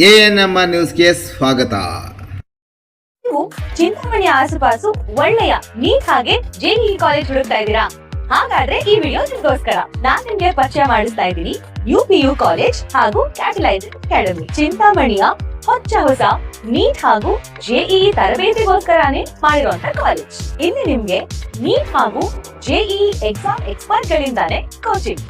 ANM ನ್ಯೂಸ್ಗೆ ಸ್ವಾಗತ. ನೀವು ಚಿಂತಾಮಣಿಯ ಆಸುಪಾಸು ಒಳ್ಳೆಯ ನೀಟ್ ಹಾಗೆ ಜೆಇಇ ಕಾಲೇಜ್ ಹುಡುಕ್ತಾ ಇದ್ದೀರಾ? ಹಾಗಾದ್ರೆ ಈ ವಿಡಿಯೋ ನಿಮಗೋಸ್ಕರ. ನಾನ್ ನಿಮ್ಗೆ ಪರಿಚಯ ಮಾಡಿಸ್ತಾ ಇದ್ದೀನಿ ಯುಪಿಯು ಕಾಲೇಜ್ ಹಾಗೂ ಕ್ಯಾಟಲೈಸರ್ ಅಕಾಡೆಮಿ. ಚಿಂತಾಮಣಿಯ ಹೊಸ ನೀಟ್ ಹಾಗೂ ಜೆಇಇ ತರಬೇತಿಗೋಸ್ಕರನೇ ಮಾಡಿರುವಂತ ಕಾಲೇಜ್. ಇಲ್ಲಿ ನಿಮ್ಗೆ ನೀಟ್ ಹಾಗೂ ಜೆಇಇ ಎಕ್ಸಾಮ್ ಎಕ್ಸ್ಪರ್ಟ್ ಗಳಿಂದಾನೆ ಕೋಚಿಂಗ್,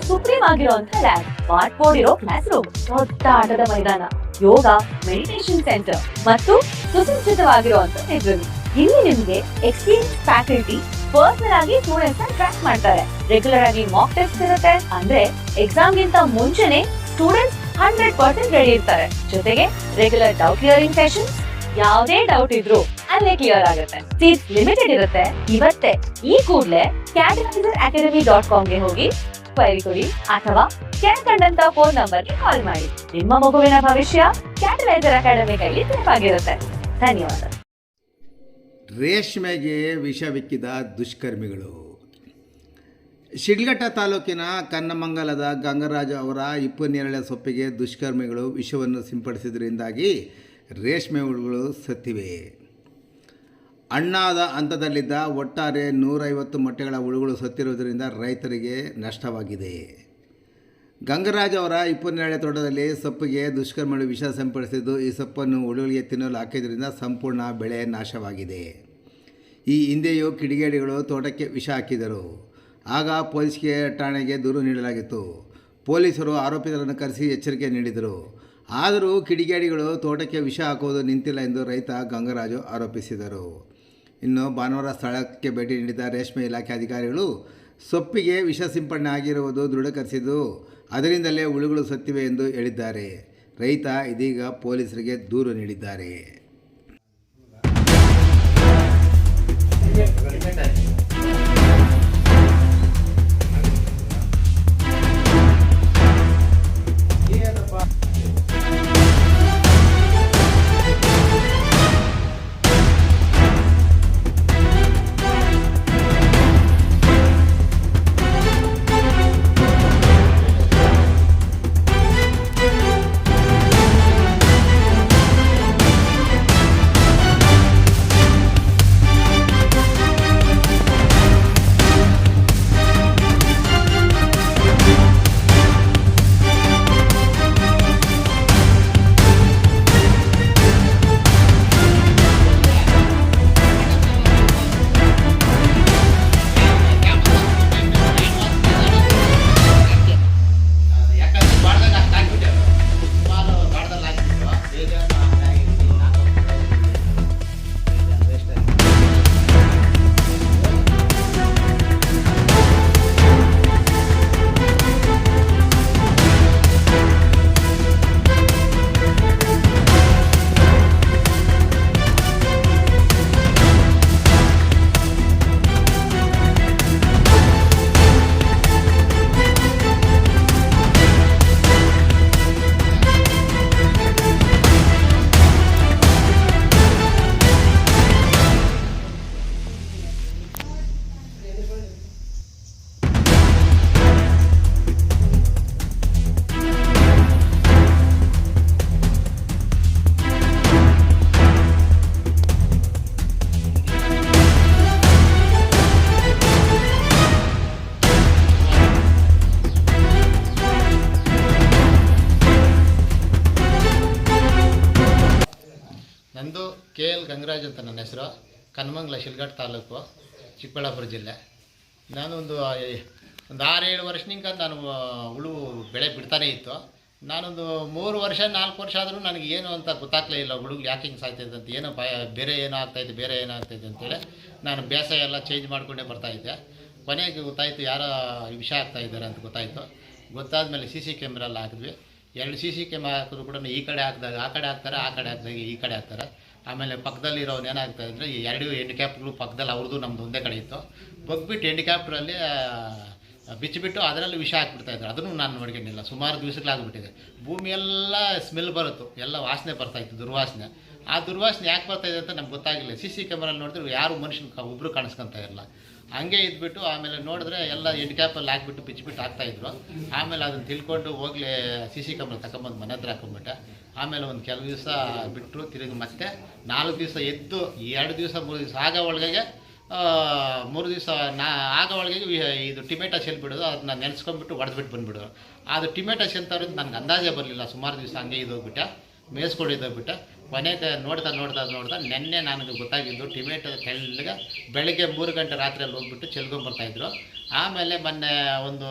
ಸುಪ್ರೀಂ ಆಗಿರುವಂತ ಲ್ಯಾಬ್, ಸ್ಮಾರ್ಟ್ ಬೋರ್ಡ್ ಇರೋ ಕ್ಲಾಸ್ ರೂಮ್, ದೊಡ್ಡ ಆಟದ ಮೈದಾನ, ಯೋಗ, ಮೆಡಿಟೇಷನ್ ಸೆಂಟರ್ ಮತ್ತು ಸುಸಜ್ಜಿತವಾಗಿರುವಂತ ಲೈಬ್ರರಿ. ಇಲ್ಲಿ ನಿಮ್ಗೆ ಎಕ್ಸ್ಪೀರಿಯನ್ಸ್ ಫ್ಯಾಕಲ್ಟಿ ಪರ್ಸನಲ್ ಆಗಿ ಸ್ಟೂಡೆಂಟ್ಸ್ ನ ಟ್ರ್ಯಾಕ್ ಮಾಡ್ತಾರೆ. ರೆಗ್ಯುಲರ್ ಆಗಿ ಮಾಕ್ ಟೆಸ್ಟ್ ಇರುತ್ತೆ, ಅಂದ್ರೆ ಎಕ್ಸಾಮ್ ಗಿಂತ ಮುಂಚೆನೆ ಸ್ಟೂಡೆಂಟ್ಸ್ 100% ರೆಡಿ ಇರ್ತಾರೆ. ಜೊತೆಗೆ ರೆಗ್ಯುಲರ್ ಡೌಟ್ ಕ್ಲಿಯರಿಂಗ್ ಸೆಷನ್ಸ್, ಯಾವುದೇ ಡೌಟ್ ಇದ್ರು ಅಲ್ಲೇ ಕ್ಲಿಯರ್ ಆಗುತ್ತೆ. ಸೀಟ್ ಲಿಮಿಟೆಡ್ ಇರುತ್ತೆ. ಇವತ್ತೇ ಈ ಕೂಡಲೇ catalyzeracademy.com ಗೆ ಹೋಗಿ ಕ್ವೈರಿ ಕೊಡಿ ಅಥವಾ ಕೆಳಕಂಡಂತ ಫೋನ್ ನಂಬರ್ಗೆ ಕಾಲ್ ಮಾಡಿ. ನಿಮ್ಮ ಮಗುವಿನ ಭವಿಷ್ಯ ಕ್ಯಾಟಲೈಸರ್ ಅಕಾಡೆಮಿ ಕೈಲಿ ಸೇಫ್ ಆಗಿರುತ್ತೆ. ಧನ್ಯವಾದ. ರೇಷ್ಮೆಗೆ ವಿಷವಿಕ್ಕಿದ ದುಷ್ಕರ್ಮಿಗಳು. ಶಿಡ್ಲಘಟ್ಟ ತಾಲೂಕಿನ ಕನ್ನಮಂಗಲದ ಗಂಗರಾಜ ಅವರ ಇಪ್ಪನೇರಳೆ ಸೊಪ್ಪಿಗೆ ದುಷ್ಕರ್ಮಿಗಳು ವಿಷವನ್ನು ಸಿಂಪಡಿಸಿದ್ರಿಂದಾಗಿ ರೇಷ್ಮೆ ಹುಳುಗಳು ಸತ್ತಿವೆ. ಹಣ್ಣಾದ ಹಂತದಲ್ಲಿದ್ದ ಒಟ್ಟಾರೆ 150 ಮೊಟ್ಟೆಗಳ ಹುಳುಗಳು ಸತ್ತಿರುವುದರಿಂದ ರೈತರಿಗೆ ನಷ್ಟವಾಗಿದೆ. ಗಂಗರಾಜ್ ಅವರ ಇಪ್ಪನೇರಳೆ ತೋಟದಲ್ಲಿ ಸೊಪ್ಪಿಗೆ ದುಷ್ಕರ್ಮಿಗಳು ವಿಷ ಸಿಂಪಡಿಸಿದ್ದು, ಈ ಸೊಪ್ಪನ್ನು ಹುಳುಗಳಿಗೆ ತಿನ್ನಲು ಹಾಕಿದ್ರಿಂದ ಸಂಪೂರ್ಣ ಬೆಳೆ ನಾಶವಾಗಿದೆ. ಈ ಹಿಂದೆಯೂ ಕಿಡಿಗೇಡಿಗಳು ತೋಟಕ್ಕೆ ವಿಷ ಹಾಕಿದರು. ಆಗ ಪೊಲೀಸ್ಗೆ ಠಾಣೆಗೆ ದೂರು ನೀಡಲಾಗಿತ್ತು. ಪೊಲೀಸರು ಆರೋಪಿತರನ್ನು ಕರೆಸಿ ಎಚ್ಚರಿಕೆ ನೀಡಿದರು. ಆದರೂ ಕಿಡಿಗೇಡಿಗಳು ತೋಟಕ್ಕೆ ವಿಷ ಹಾಕುವುದು ನಿಂತಿಲ್ಲ ಎಂದು ರೈತ ಗಂಗರಾಜು ಆರೋಪಿಸಿದರು. ಇನ್ನು ಭಾನುವಾರ ಸ್ಥಳಕ್ಕೆ ಭೇಟಿ ನೀಡಿದ ರೇಷ್ಮೆ ಇಲಾಖೆ ಅಧಿಕಾರಿಗಳು ಸೊಪ್ಪಿಗೆ ವಿಷ ಸಿಂಪಡಣೆ ಆಗಿರುವುದು ದೃಢೀಕರಿಸಿದ್ದು, ಅದರಿಂದಲೇ ಹುಳುಗಳು ಸತ್ತಿವೆ ಎಂದು ಹೇಳಿದ್ದಾರೆ. ರೈತ ಇದೀಗ ಪೊಲೀಸರಿಗೆ ದೂರು ನೀಡಿದ್ದಾರೆ. ನಂದು KL ಗಂಗರಾಜ್ ಅಂತ ನನ್ನ ಹೆಸರು. ಕನ್ನಮಂಗಲ, ಶಿಡ್ಲಘಟ್ಟ ತಾಲೂಕು, ಚಿಕ್ಕಬಳ್ಳಾಪುರ ಜಿಲ್ಲೆ. ನಾನು ಒಂದು 6-7 ವರ್ಷನಿಂದ ನಾನು ಹುಳು ಬೆಳೆ ಬಿಡ್ತಾನೇ ಇತ್ತು. ನಾನೊಂದು 3 ವರ್ಷ 4 ವರ್ಷ ಆದರೂ ನನಗೆ ಏನು ಅಂತ ಗೊತ್ತಾಗ್ಲೇ ಇಲ್ಲ. ಹುಳುಗಳು ಯಾಕೆ ಹಿಂಗೆ ಸಾಯ್ತಾಯಿದೆ ಅಂತ, ಏನೋ ಬೇರೆ ಏನೋ ಆಗ್ತಾಯಿದೆ ಅಂತೇಳಿ ನಾನು ಬೇಸಾಯ ಎಲ್ಲ ಚೇಂಜ್ ಮಾಡಿಕೊಂಡೇ ಬರ್ತಾಯಿದ್ದೆ. ಕೊನೆಗೆ ಗೊತ್ತಾಯಿತು ಯಾರೋ ವಿಷ ಆಗ್ತಾಯಿದ್ದಾರೆ ಅಂತ ಗೊತ್ತಾದ್ಮೇಲೆ CC ಕ್ಯಾಮ್ರಾ ಎಲ್ಲ ಹಾಕಿದ್ವಿ. 2 CC ಕ್ಯಾಮ್ರಾ ಹಾಕಿದ್ರು ಕೂಡ ಈ ಕಡೆ ಹಾಕಿದಾಗ ಆ ಕಡೆ ಹಾಕ್ತಾರೆ, ಆ ಕಡೆ ಹಾಕಿದಾಗ ಈ ಕಡೆ ಹಾಕ್ತಾರೆ. ಆಮೇಲೆ ಪಕ್ಕದಲ್ಲಿರೋನು ಏನಾಗ್ತಾ ಇದ್ರೆ, ಈ 2 ಹೆಂಡಿಕ್ಯಾಪ್ಗಳು ಪಕ್ಕದಲ್ಲಿ ಅವ್ರದ್ದು ನಮ್ಮದು ಒಂದೇ ಕಡೆ ಇತ್ತು. ಬಗ್ಬಿಟ್ಟು ಹೆಂಡಿಕ್ಯಾಪ್ಟ್ರಲ್ಲಿ ಬಿಚ್ಚಿಬಿಟ್ಟು ಅದರಲ್ಲಿ ವಿಷ ಹಾಕ್ಬಿಡ್ತಾಯಿದ್ರು. ಅದನ್ನು ನಾನು ನೋಡ್ಕೊಂಡಿಲ್ಲ. ಸುಮಾರು ದಿವಸಗಳಾಗ್ಬಿಟ್ಟಿದೆ. ಭೂಮಿಯೆಲ್ಲ ಸ್ಮೆಲ್ ಬರುತ್ತು, ಎಲ್ಲ ವಾಸನೆ ಬರ್ತಾಯಿತ್ತು, ದುರ್ವಾಸನೆ. ಆ ದುರ್ವಾಸನೆ ಯಾಕೆ ಬರ್ತಾಯಿದೆ ಅಂತ ನಮ್ಗೆ ಗೊತ್ತಾಗಿಲ್ಲ. ಸಿ ಕ್ಯಾಮ್ರಲ್ಲಿ ನೋಡಿದ್ರೆ ಯಾರು ಮನುಷ್ಯನ ಒಬ್ಬರು ಕಾಣಿಸ್ಕೊತಾ ಇರಲ್ಲ. ಹಂಗೆ ಇದ್ಬಿಟ್ಟು ಆಮೇಲೆ ನೋಡಿದ್ರೆ ಎಲ್ಲ ಎಂಡ್ ಕ್ಯಾಪಲ್ಲಿ ಹಾಕ್ಬಿಟ್ಟು ಬಿಚ್ಚಿಬಿಟ್ಟು ಹಾಕ್ತಾಯಿದ್ರು. ಆಮೇಲೆ ಅದನ್ನು ತಿಳ್ಕೊಂಡು ಹೋಗಲಿ ಸಿ ಕ್ಯಾಮ್ರಾ ತಗೊಂಬಂದು ಮನೆ ಹತ್ರ ಹಾಕೊಂಡ್ಬಿಟ್ಟೆ. ಆಮೇಲೆ ಒಂದು ಕೆಲವು ದಿವಸ ಬಿಟ್ಟರು, ತಿರುಗಿ ಮತ್ತೆ 4 ದಿವಸ ಎದ್ದು 2 ದಿವಸ 3 ದಿವಸ ಆಗೋ ಒಳಗೆ 3 ದಿವಸ ಆಗೋ ಒಳಗೆ ಇದು ಟೊಮೆಟೊ ಚೆಲ್ಬಿಡೋದು, ಅದನ್ನ ನೆನೆಸ್ಕೊಂಡ್ಬಿಟ್ಟು ಹೊಡೆದ್ಬಿಟ್ಟು ಬಂದುಬಿಡೋದು. ಅದು ಟೊಮೆಟೊ ಚೆಲ್ತಾವ್ರಿಂದ ನನಗೆ ಅಂದಾಜೇ ಬರಲಿಲ್ಲ. ಸುಮಾರು ದಿವಸ ಹಂಗೆ ಇದ್ದೋಗ್ಬಿಟ್ಟೆ, ಮೇಯಿಸ್ಕೊಂಡಿದ್ದೋಗ್ಬಿಟ್ಟೆ. ಕೊನೆಗೆ ನೋಡ್ತಾ ನೆನ್ನೆ ನನಗೆ ಗೊತ್ತಾಗಿದ್ದು ಟೊಮೆಟೊ ತೆಳ್ಳಗೆ ಬೆಳಗ್ಗೆ 3 ಗಂಟೆ ರಾತ್ರಿಯಲ್ಲಿ ಹೋಗ್ಬಿಟ್ಟು ಚೆಲ್ಕೊಂಬರ್ತಾಯಿದ್ರು. ಆಮೇಲೆ ಮೊನ್ನೆ ಒಂದು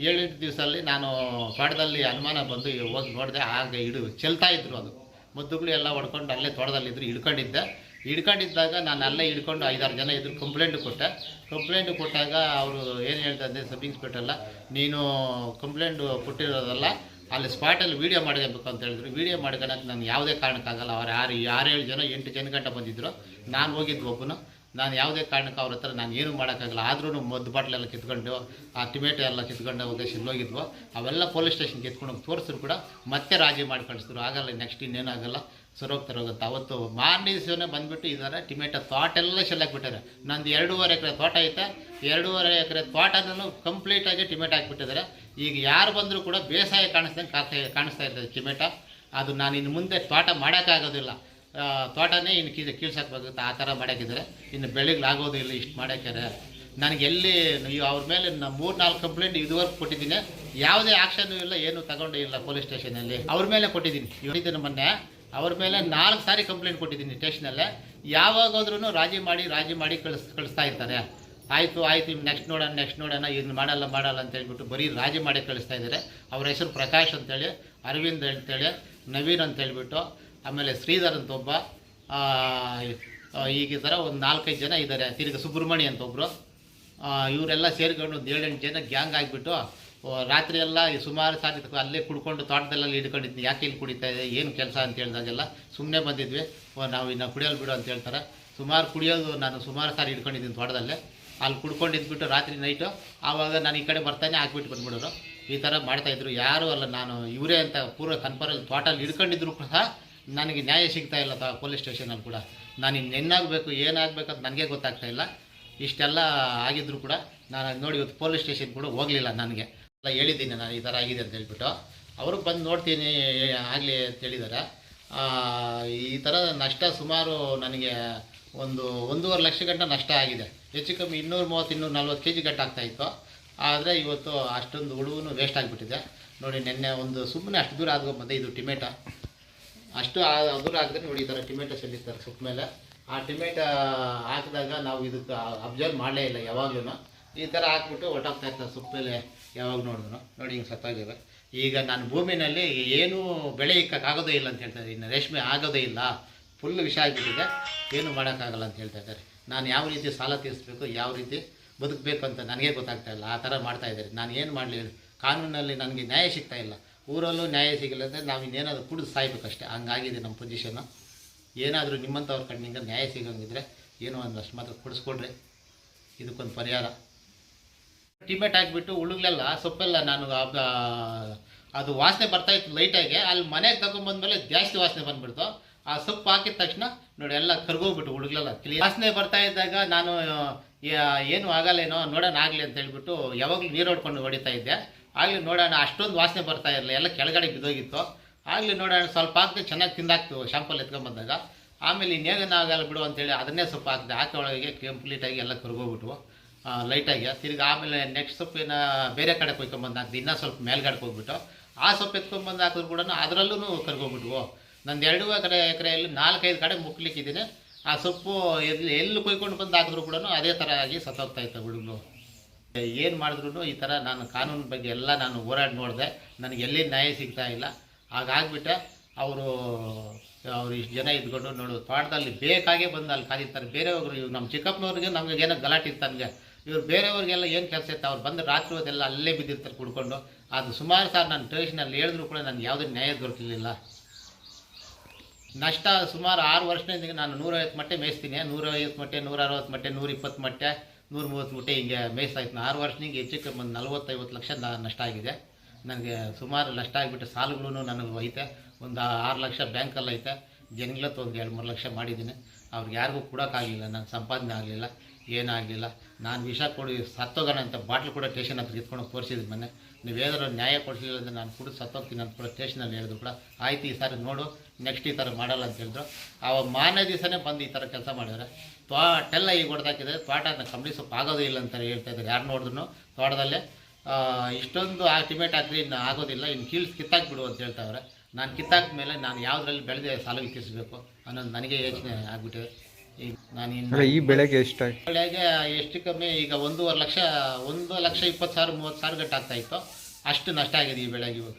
7-8 ದಿವಸದಲ್ಲಿ ನಾನು ತೋಟದಲ್ಲಿ ಅನುಮಾನ ಬಂದು ಹೋಗಿ ನೋಡಿದೆ, ಆಗ ಚೆಲ್ತಾಯಿದ್ರು. ಅದು ಮುದ್ದುಗಳು ಎಲ್ಲ ಹೊಡ್ಕೊಂಡು ಅಲ್ಲೇ ತೋಟದಲ್ಲಿದ್ದರು. ಹಿಡ್ಕೊಂಡಿದ್ದಾಗ ನಾನು ಅಲ್ಲೇ ಹಿಡ್ಕೊಂಡು 5-6 ಜನ ಇದ್ರು. ಕಂಪ್ಲೇಂಟ್ ಕೊಟ್ಟಾಗ ಅವರು ಏನು ಹೇಳ್ತಾರೆ, ಸಬ್ ಇನ್ಸ್ಪೆಕ್ಟರ್ ನೀನು ಕಂಪ್ಲೇಂಟ್ ಕೊಟ್ಟಿರೋದಲ್ಲ, ಅಲ್ಲಿ ಸ್ಪಾಟಲ್ಲಿ ವೀಡಿಯೋ ಮಾಡ್ಕೊಬೇಕು ಅಂತ ಹೇಳಿದ್ರು. ವೀಡಿಯೋ ಮಾಡ್ಕೊಳಕ್ಕೆ ನಾನು ಯಾವುದೇ ಕಾರಣಕ್ಕಾಗಲ್ಲ. ಅವ್ರು 6-7 ಜನ 8 ಜನ ಗಂಟೆ ಬಂದಿದ್ದರು. ನಾನು ಹೋಗಿದ್ದು ಒಬ್ಬನು. ನಾನು ಯಾವುದೇ ಕಾರಣಕ್ಕೆ ಅವ್ರ ಹತ್ರ ನಾನು ಏನೂ ಮಾಡೋಕ್ಕಾಗಲ್ಲ. ಆದ್ರೂ ಮದ್ದು ಬಾಟ್ಲೆಲ್ಲ ಕಿತ್ಕೊಂಡು ಆ ಟೊಮೆಟೊ ಎಲ್ಲ ಕಿತ್ಕೊಂಡು ಉದ್ದೇಶದಲ್ಲಿ ಹೋಗಿದ್ವು. ಅವೆಲ್ಲ ಪೊಲೀಸ್ ಸ್ಟೇಷನ್ಗೆ ಎತ್ಕೊಂಡು ಹೋಗಿ ತೋರಿಸಿದ್ರು ಕೂಡ ಮತ್ತೆ ರಾಜಿ ಮಾಡಿ ಕಳಿಸಿದ್ರು. ಆಗಲ್ಲ, ನೆಕ್ಸ್ಟ್ ಇನ್ನೇನಾಗಲ್ಲ, ಸರೋಗ್ತಾರೋಗುತ್ತೆ. ಅವತ್ತು ಮಾರನೇ ದಿವಸನೇ ಬಂದುಬಿಟ್ಟು ಇದ್ದಾರೆ ಟೊಮೆಟೊ ತೋಟೆಲ್ಲ ಚೆಲ್ಲಾಕ್ಬಿಟ್ಟಾರೆ. ನಂದು 2.5 ಎಕರೆ ತೋಟ ಐತೆ. 2.5 ಎಕರೆ ತೋಟನೂ ಕಂಪ್ಲೀಟಾಗಿ ಟೊಮೆಟೊ ಹಾಕ್ಬಿಟ್ಟಿದ್ದಾರೆ. ಈಗ ಯಾರು ಬಂದರೂ ಕೂಡ ಬೇಸಾಯ ಕಾಣಿಸ್ತಾ ಇರ್ತದೆ ಟೊಮೆಟೊ. ಅದು ನಾನು ಇನ್ನು ಮುಂದೆ ತೋಟ ಮಾಡೋಕ್ಕಾಗೋದಿಲ್ಲ. ತೋಟನೇ ಇನ್ನು ಕೀಳ್ಸಾಕ್ಬೇಕಾಗುತ್ತೆ. ಆ ಥರ ಮಾಡೋಕ್ಕಿದ್ದಾರೆ. ಇನ್ನು ಬೆಳೆಗಳಾಗೋದು ಇಲ್ಲ, ಇಷ್ಟು ಮಾಡೋಕ್ಕಾರೆ. ನನಗೆ ಎಲ್ಲಿ ಅವ್ರ ಮೇಲೆ 3-4 ಕಂಪ್ಲೇಂಟ್ ಇದುವರೆಗೂ ಕೊಟ್ಟಿದ್ದೀನಿ. ಯಾವುದೇ ಆಕ್ಷನ್ನು ಇಲ್ಲ, ಏನೂ ತಗೊಂಡೇ ಇಲ್ಲ ಪೊಲೀಸ್ ಸ್ಟೇಷನಲ್ಲಿ. ಅವ್ರ ಮೇಲೆ ಕೊಟ್ಟಿದ್ದೀನಿ. ಇವತ್ತಿನ ಮೊನ್ನೆ ಅವ್ರ ಮೇಲೆ 4 ಸಾರಿ ಕಂಪ್ಲೇಂಟ್ ಕೊಟ್ಟಿದ್ದೀನಿ ಸ್ಟೇಷನಲ್ಲೇ. ಯಾವಾಗಾದ್ರೂ ರಾಜಿ ಮಾಡಿ ಕಳಿಸ್ತಾ ಇರ್ತಾರೆ. ಆಯಿತು ನೆಕ್ಸ್ಟ್ ನೋಡೋಣ ಇದನ್ನು ಮಾಡಲ್ಲ ಅಂತ ಹೇಳ್ಬಿಟ್ಟು ಬರೀ ರಾಜಿ ಮಾಡಿ ಕಳಿಸ್ತಾ ಇದ್ದಾರೆ. ಅವ್ರ ಹೆಸರು ಪ್ರಕಾಶ್ ಅಂತೇಳಿ, ಅರವಿಂದ್ ಅಂತೇಳಿ, ನವೀನ್ ಅಂತೇಳ್ಬಿಟ್ಟು, ಆಮೇಲೆ ಶ್ರೀಧರ್ ಅಂತ ಒಬ್ಬ, ಈಗ ಈ ಥರ ಒಂದು 4-5 ಜನ ಇದ್ದಾರೆ. ತಿರ್ಗಿ ಸುಬ್ರಹ್ಮಣ್ಯ ಅಂತ ಒಬ್ಬರು. ಇವರೆಲ್ಲ ಸೇರ್ಕೊಂಡು ಒಂದು 7-8 ಜನ ಗ್ಯಾಂಗ್ ಆಗಿಬಿಟ್ಟು ರಾತ್ರಿ ಎಲ್ಲ ಸುಮಾರು ಸಾರಿ ಅಲ್ಲೇ ಕುಡ್ಕೊಂಡು ತೋಟದಲ್ಲೆಲ್ಲ ಹಿಡ್ಕೊಂಡಿದ್ವಿ. ಯಾಕೆ ಇಲ್ಲಿ ಕುಡಿತಾ ಇದೆ, ಏನು ಕೆಲಸ ಅಂತ ಹೇಳಿದಾಗೆಲ್ಲ ಸುಮ್ಮನೆ ಬಂದಿದ್ವಿ. ನಾವು ಇನ್ನು ಕುಡಿಯೋದು ಬಿಡು ಅಂತ ಹೇಳ್ತಾರೆ. ಕುಡಿಯೋದು ನಾನು ಸುಮಾರು ಸಾರಿ ಹಿಡ್ಕೊಂಡಿದ್ದೀನಿ ತೋಟದಲ್ಲೇ. ಅಲ್ಲಿ ಕುಡ್ಕೊಂಡಿದ್ಬಿಟ್ಟು ರಾತ್ರಿ ನೈಟು ಆವಾಗ ನಾನು ಈ ಕಡೆ ಬರ್ತಾನೆ ಹಾಕ್ಬಿಟ್ಟು ಬಂದ್ಬಿಡೋರು. ಈ ಥರ ಮಾಡ್ತಾಯಿದ್ರು. ಯಾರೂ ಅಲ್ಲ, ನಾನು ಇವರೇ ಅಂತ ಪೂರ ಕನ್ಫರಲ್ಲಿ ತೋಟಲ್ಲಿ ಹಿಡ್ಕೊಂಡಿದ್ರು ಸಹ ನನಗೆ ನ್ಯಾಯ ಸಿಗ್ತಾ ಇಲ್ಲ ಪೊಲೀಸ್ ಸ್ಟೇಷನಲ್ಲಿ ಕೂಡ. ನಾನು ಇನ್ನೇನಾಗಬೇಕು ಏನಾಗಬೇಕಂತ ನನಗೆ ಗೊತ್ತಾಗ್ತಾಯಿಲ್ಲ. ಇಷ್ಟೆಲ್ಲ ಆಗಿದ್ರು ಕೂಡ ನಾನು ನೋಡಿ ಇವತ್ತು ಪೊಲೀಸ್ ಸ್ಟೇಷನ್ ಕೂಡ ಹೋಗಲಿಲ್ಲ. ನನಗೆ ಎಲ್ಲ ಹೇಳಿದ್ದೀನಿ ನಾನು ಈ ಥರ ಆಗಿದೆ ಅಂತ ಹೇಳ್ಬಿಟ್ಟು. ಅವ್ರಿಗೆ ಬಂದು ನೋಡ್ತೀನಿ ಆಗಲಿ ಅಂತ ಹೇಳಿದ್ದಾರೆ. ಈ ಥರ ನಷ್ಟ ಸುಮಾರು ನನಗೆ ಒಂದು 1.5 ಲಕ್ಷ ಗಂಟೆ ನಷ್ಟ ಆಗಿದೆ. ಹೆಚ್ಚು ಕಮ್ಮಿ 230-240 kg ಗಂಟೆ ಆಗ್ತಾಯಿತ್ತು. ಆದರೆ ಇವತ್ತು ಅಷ್ಟೊಂದು ಉಳುವು ವೇಸ್ಟ್ ಆಗಿಬಿಟ್ಟಿದೆ. ನೋಡಿ ನೆನ್ನೆ ಒಂದು ಸುಮ್ಮನೆ ಅಷ್ಟು ದೂರ ಆದ್ಕೊಂಬಂದೆ. ಇದು ಟೊಮೆಟೊ ಅಷ್ಟು ದೂರ ಆಗಿದ್ರೆ ನೋಡಿ ಈ ಥರ ಟೊಮೆಟೊ ಚೆಲ್ಲಿರ್ತಾರೆ ಸೊಪ್ಪು ಮೇಲೆ. ಆ ಟೊಮೆಟೊ ಹಾಕಿದಾಗ ನಾವು ಇದಕ್ಕೆ ಅಬ್ಸರ್ವ್ ಮಾಡಲೇ ಇಲ್ಲ. ಯಾವಾಗಲೂ ಈ ಥರ ಹಾಕ್ಬಿಟ್ಟು ಹೊಟ್ಟೋಗ್ತಾ ಇರ್ತಾರೆ ಸೊಪ್ಪು ಮೇಲೆ. ಯಾವಾಗ ನೋಡಿದ್ರು ನೋಡಿ ಹಿಂಗೆ ಸತ್ತಾಗಿವೆ. ಈಗ ನಾನು ಭೂಮಿನಲ್ಲಿ ಏನೂ ಬೆಳೆ ಇಕ್ಕೋಕ್ಕಾಗೋದೇ ಇಲ್ಲ ಅಂತ ಹೇಳ್ತಾರೆ. ಇನ್ನು ರೇಷ್ಮೆ ಆಗೋದೇ ಇಲ್ಲ, ಫುಲ್ ವಿಷ ಆಗಿಬಿಟ್ಟಿದೆ, ಏನೂ ಮಾಡೋಕ್ಕಾಗಲ್ಲ ಅಂತ ಹೇಳ್ತಾ ಇದ್ದಾರೆ. ನಾನು ಯಾವ ರೀತಿ ಸಾಲ ತೀರಿಸ್ಬೇಕು, ಯಾವ ರೀತಿ ಬದುಕಬೇಕು ಅಂತ ನನಗೆ ಗೊತ್ತಾಗ್ತಾ ಇಲ್ಲ. ಆ ಥರ ಮಾಡ್ತಾಯಿದ್ದಾರೆ. ನಾನು ಏನು ಮಾಡಲಿ, ಕಾನೂನಲ್ಲಿ ನನಗೆ ನ್ಯಾಯ ಸಿಗ್ತಾ ಇಲ್ಲ. ಊರಲ್ಲೂ ನ್ಯಾಯ ಸಿಗಲ್ಲ ಅಂದರೆ ನಾವು ಇನ್ನೇನಾದರೂ ಕುಡಿದು ಸಾಯ್ಬೇಕಷ್ಟೇ. ಹಂಗಾಗಿದೆ ನಮ್ಮ ಪೊಸಿಷನ್ನು. ಏನಾದರೂ ನಿಮ್ಮಂಥವ್ರ ಕಣ್ಣಿಂದ ನ್ಯಾಯ ಸಿಗೋಂಗಿದ್ರೆ ಏನೋ ಒಂದಷ್ಟು ಮಾತ್ರ ಕೊಡಿಸ್ಕೊಡ್ರಿ, ಇದಕ್ಕೊಂದು ಪರಿಹಾರ. ಟೊಮೆಟೊ ಹಾಕಿಬಿಟ್ಟು ಉಳುಗಳೆಲ್ಲ ಸೊಪ್ಪೆಲ್ಲ ನಾನು ಅದು ವಾಸನೆ ಬರ್ತಾಯಿತ್ತು ಲೈಟಾಗಿ. ಅಲ್ಲಿ ಮನೆಗೆ ತಗೊಂಡ್ಬಂದ್ಮೇಲೆ ಜಾಸ್ತಿ ವಾಸನೆ ಬಂದುಬಿಡ್ತು. ಆ ಸೊಪ್ಪು ಹಾಕಿದ ತಕ್ಷಣ ನೋಡಿ ಎಲ್ಲ ಕರ್ಗೋಗ್ಬಿಟ್ಟು ಉಳುಗಳೆಲ್ಲ ಕ್ಲೀನ್. ವಾಸನೆ ಬರ್ತಾ ಇದ್ದಾಗ ನಾನು ಏನು ಆಗಲ್ಲೇನೋ ನೋಡೋಣ ಆಗಲಿ ಅಂತ ಹೇಳ್ಬಿಟ್ಟು ಯಾವಾಗಲೂ ನೀರು ಹೊಡ್ಕೊಂಡು ಹೊಡಿತಾ ಇದ್ದೆ. ಆಗಲಿ ನೋಡೋಣ, ಅಷ್ಟೊಂದು ವಾಸನೆ ಬರ್ತಾ ಇರಲಿಲ್ಲ, ಎಲ್ಲ ಕೆಳಗಡೆ ಬಿದ್ದೋಗಿತ್ತು. ಆಗಲಿ ನೋಡೋಣ ಸ್ವಲ್ಪ ಹಾಕ್ದೆ, ಚೆನ್ನಾಗಿ ತಿಂದಾಕ್ತು ಶಾಂಪಲ್ ಎತ್ಕೊಂಬಂದಾಗ. ಆಮೇಲೆ ಇನ್ನೇನಾಗಲ್ಲ ಬಿಡು ಅಂತೇಳಿ ಅದನ್ನೇ ಸೊಪ್ಪು ಹಾಕಿದೆ. ಹಾಕಿ ಒಳಗೆ ಕಂಪ್ಲೀಟಾಗಿ ಎಲ್ಲ ಕರ್ಗೋಗ್ಬಿಟ್ವು ಲೈಟಾಗಿ. ತಿರ್ಗಿ ಆಮೇಲೆ ನೆಕ್ಸ್ಟ್ ಸೊಪ್ಪಿನ ಬೇರೆ ಕಡೆ ಕೊಯ್ಕೊಂಬಂದು ಹಾಕಿದೆ. ಇನ್ನೂ ಸ್ವಲ್ಪ ಮೇಲ್ಗಡೆಗೆ ಹೋಗ್ಬಿಟ್ಟು ಆ ಸೊಪ್ಪು ಎತ್ಕೊಂಬಂದು ಹಾಕಿದ್ರು ಕೂಡ ಅದರಲ್ಲೂ ಕರ್ಗೋಗ್ಬಿಟ್ವು. ನಂದು 2 ಎಕರೆಯಲ್ಲಿ 4-5 ಕಡೆ ಮುಕ್ಲಿಕ್ಕಿದ್ದೀನಿ. ಆ ಸೊಪ್ಪು ಎಲ್ಲಿ ಕೊಯ್ಕೊಂಡು ಬಂದು ಹಾಕಿದ್ರು ಕೂಡ ಅದೇ ಥರ ಆಗಿ ಸತ್ತೋಗ್ತಾಯಿತ್ತು ಹುಡುಗರು. ಏನು ಮಾಡಿದ್ರು ಈ ಥರ ನಾನು ಕಾನೂನು ಬಗ್ಗೆ ಎಲ್ಲ ನಾನು ಹೋರಾಡಿ ನೋಡಿದೆ. ನನಗೆ ಎಲ್ಲಿ ನ್ಯಾಯ ಸಿಗ್ತಾ ಇಲ್ಲ. ಹಾಗಾಗ್ಬಿಟ್ಟೆ ಅವರು ಇಷ್ಟು ಜನ ಇದ್ಕೊಂಡು ನೋಡು ತೋಟದಲ್ಲಿ ಬೇಕಾಗೇ ಬಂದು ಅಲ್ಲಿ ಕಾದಿರ್ತಾರೆ. ಬೇರೆಯವರು ಇವ್ರು ನಮ್ಮ ಚಿಕ್ಕಪ್ಪನವ್ರಿಗೆ ನಮಗೆ ಏನೋ ಗಲಾಟೆ ಇತ್ತು ನನಗೆ. ಇವ್ರು ಬೇರೆಯವ್ರಿಗೆಲ್ಲ ಏನು ಕೆಲಸ ಇತ್ತು, ಅವ್ರು ಬಂದು ರಾತ್ರಿ ಹೊತ್ತೆಲ್ಲ ಅಲ್ಲೇ ಬಿದ್ದಿರ್ತಾರೆ ಕುಡ್ಕೊಂಡು. ಅದು ಸುಮಾರು ಸಾರಿ ನಾನು ಸ್ಟೇಷನಲ್ಲಿ ಹೇಳಿದ್ರು ಕೂಡ ನನಗೆ ಯಾವುದೇ ನ್ಯಾಯ ದೊರಕಲಿಲ್ಲ. ನಷ್ಟ ಸುಮಾರು 6 ವರ್ಷದಿಂದ ನಾನು 150 ಮಟ್ಟೆ ಮೇಯಿಸ್ತೀನಿ. 150 ಮಟ್ಟೆ, 160 ಮಟ್ಟೆ, 120 ಮಟ್ಟೆ, 130 ಮಟ್ಟೆ ಹಿಂಗೆ ಮೇಯಿಸ್ತಾಯಿತ್ತು. 6 ವರ್ಷನಿಗೆ ಹೆಚ್ಚು ಕಮ್ಮಿ 40-50 ಲಕ್ಷ ನಷ್ಟ ಆಗಿದೆ. ನನಗೆ ಸುಮಾರು ನಷ್ಟ ಆಗಿಬಿಟ್ಟು ಸಾಲುಗಳು ನನಗೆ ಐತೆ. ಒಂದು 6 ಲಕ್ಷ ಬ್ಯಾಂಕಲ್ಲಿ ಐತೆ. ಜನಗಳತ್ತು ಒಂದು 2-3 ಲಕ್ಷ ಮಾಡಿದ್ದೀನಿ. ಅವ್ರಿಗೆ ಯಾರಿಗೂ ಕೊಡೋಕ್ಕಾಗಲಿಲ್ಲ, ನನ್ನ ಸಂಪಾದನೆ ಆಗಲಿಲ್ಲ, ಏನಾಗಲಿಲ್ಲ. ನಾನು ವಿಷ ಕೊಡಿ ಸತ್ತೋಗೋಣ ಅಂತ ಬಾಟ್ಲು ಕೂಡ ಸ್ಟೇಷನ್ ಹತ್ರ ಎತ್ಕೊಂಡು ತೋರಿಸಿದ್ದು ಮೊನ್ನೆ. ನೀವು ಏನಾದ್ರು ನ್ಯಾಯ ಕೊಡಿಸಲಿಲ್ಲ ಅಂದರೆ ನಾನು ಕುಡಿದು ಸತ್ತೋಗ್ತೀನಿ ಅಂತ ಕೂಡ ಸ್ಟೇಷನಲ್ಲಿ ಹೇಳಿದ್ರು ಕೂಡ. ಆಯ್ತು ಈ ಸಾರಿ ನೋಡು, ನೆಕ್ಸ್ಟ್ ಈ ಥರ ಮಾಡಲ್ಲ ಅಂತ ಹೇಳಿದ್ರು. ಮಾರನೇ ದಿವಸನೇ ಬಂದು ಈ ಥರ ಕೆಲಸ ಮಾಡಿದ್ದಾರೆ. ತೋಟೆಲ್ಲ ಈಗ ಹೊಡೆದಾಕಿದ್ದಾರೆ. ತೋಟ ಕಂಬಳಿ ಸೊಪ್ಪು ಆಗೋದೇ ಇಲ್ಲ ಅಂತ ಹೇಳ್ತಾ ಇದ್ದಾರೆ. ಯಾರು ನೋಡಿದ್ರು ತೋಟದಲ್ಲೇ ಇಷ್ಟೊಂದು ಟಿಮೇಟ್ ಹಾಕ್ರಿ ಇನ್ನು ಆಗೋದಿಲ್ಲ, ಇನ್ನು ಕೀಳ್ಸ್ ಕಿತ್ತಾಕ್ಬಿಡು ಅಂತ ಹೇಳ್ತಾವ್ರೆ. ನಾನು ಕಿತ್ತಾಕ ಮೇಲೆ ನಾನು ಯಾವುದ್ರಲ್ಲಿ ಬೆಳೆದೆ ಸಾಲ ವಿಧಿಸಬೇಕು ಅನ್ನೋದು ನನಗೆ ಯೋಚನೆ ಆಗಿಬಿಟ್ಟಿದೆ. ಈಗ ನಾನು ಇನ್ನು ಈ ಬೆಳೆಗೆ ಎಷ್ಟಾಯ್ತು? ಬೆಳೆಗೆ ಎಷ್ಟು ಕಮ್ಮಿ ಈಗ 1,20,000 1,20,000 30,000 ಗಂಟೆ ಆಗ್ತಾಯಿತ್ತು. ಅಷ್ಟು ನಷ್ಟ ಆಗಿದೆ ಈ ಬೆಳೆಗೆ ಇವಾಗ.